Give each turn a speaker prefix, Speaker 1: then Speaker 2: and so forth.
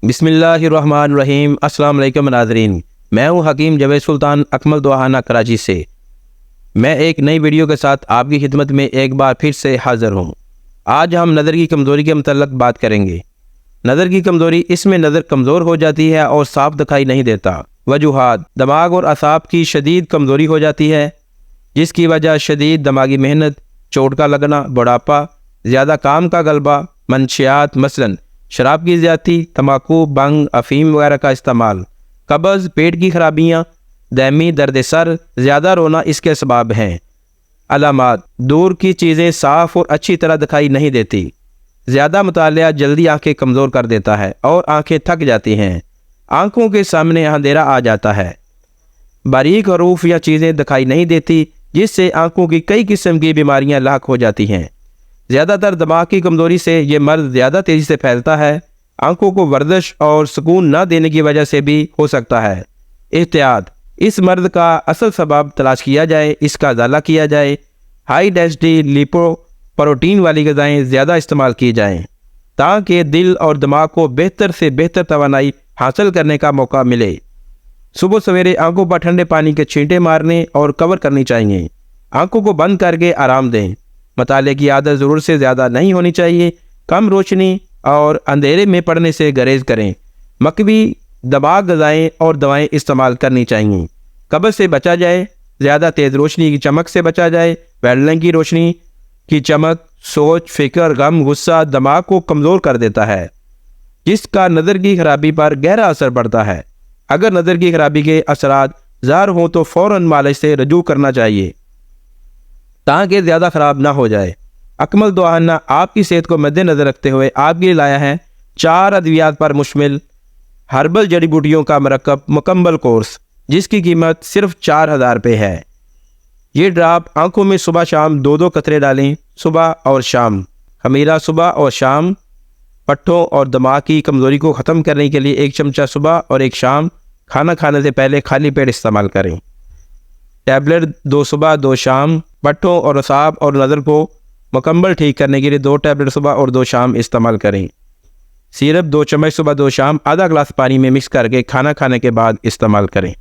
Speaker 1: بسم اللہ الرحمن الرحیم۔ السلام علیکم ناظرین، میں ہوں حکیم جاوید سلطان اکمل دواخانہ کراچی سے۔ میں ایک نئی ویڈیو کے ساتھ آپ کی خدمت میں ایک بار پھر سے حاضر ہوں۔ آج ہم نظر کی کمزوری کے متعلق بات کریں گے۔ نظر کی کمزوری، اس میں نظر کمزور ہو جاتی ہے اور صاف دکھائی نہیں دیتا۔ وجوہات: دماغ اور اعصاب کی شدید کمزوری ہو جاتی ہے، جس کی وجہ شدید دماغی محنت، چوٹ کا لگنا، بڑھاپا، زیادہ کام کا غلبہ، منشیات مثلاً شراب کی زیادتی، تمباکو، بھنگ، افیم وغیرہ کا استعمال، قبض، پیٹ کی خرابیاں، دائمی درد سر، زیادہ رونا اس کے اسباب ہیں۔ علامات: دور کی چیزیں صاف اور اچھی طرح دکھائی نہیں دیتی۔ زیادہ مطالعہ جلدی آنکھیں کمزور کر دیتا ہے اور آنکھیں تھک جاتی ہیں۔ آنکھوں کے سامنے اندھیرا آ جاتا ہے۔ باریک حروف یا چیزیں دکھائی نہیں دیتی، جس سے آنکھوں کی کئی قسم کی بیماریاں لاحق ہو جاتی ہیں۔ زیادہ تر دماغ کی کمزوری سے یہ مرض زیادہ تیزی سے پھیلتا ہے۔ آنکھوں کو ورزش اور سکون نہ دینے کی وجہ سے بھی ہو سکتا ہے۔ احتیاط: اس مرض کا اصل سبب تلاش کیا جائے، اس کا ازالہ کیا جائے۔ ہائی ڈینسٹی لیپو پروٹین والی غذائیں زیادہ استعمال کی جائیں تاکہ دل اور دماغ کو بہتر سے بہتر توانائی حاصل کرنے کا موقع ملے۔ صبح سویرے آنکھوں پر ٹھنڈے پانی کے چھینٹے مارنے اور کور کرنی چاہیے۔ آنکھوں کو بند کر کے آرام دیں۔ مطالعے کی عادت ضرورت سے زیادہ نہیں ہونی چاہیے۔ کم روشنی اور اندھیرے میں پڑھنے سے گریز کریں۔ مقوی دماغ غذائیں اور دوائیں استعمال کرنی چاہیے۔ قبض سے بچا جائے۔ زیادہ تیز روشنی کی چمک سے بچا جائے۔ ویلڈنگ کی روشنی کی چمک سوچ، فکر، غم، غصہ دماغ کو کمزور کر دیتا ہے، جس کا نظر کی خرابی پر گہرا اثر پڑتا ہے۔ اگر نظر کی خرابی کے اثرات ظاہر ہوں تو فوراً معالج سے رجوع کرنا چاہیے تاکہ زیادہ خراب نہ ہو جائے۔ اکمل دواخانہ آپ کی صحت کو مد نظر رکھتے ہوئے آپ کے لیے لایا ہے 4 ادویات پر مشتمل ہربل جڑی بوٹیوں کا مرکب مکمل کورس، جس کی قیمت صرف 4000 روپے ہے۔ یہ ڈراپ آنکھوں میں صبح شام 2 قطرے ڈالیں، صبح اور شام۔ خمیرہ صبح اور شام۔ پٹھوں اور دماغ کی کمزوری کو ختم کرنے کے لیے 1 چمچہ صبح اور 1 شام کھانا کھانے سے پہلے خالی پیٹ استعمال کریں۔ ٹیبلٹ 2 صبح 2 شام۔ پٹھوں اور اعصاب اور نظر کو مکمل ٹھیک کرنے کے لیے 2 ٹیبلٹ صبح اور 2 شام استعمال کریں۔ سیرپ 2 چمچ صبح 2 شام آدھا گلاس پانی میں مکس کر کے کھانا کھانے کے بعد استعمال کریں۔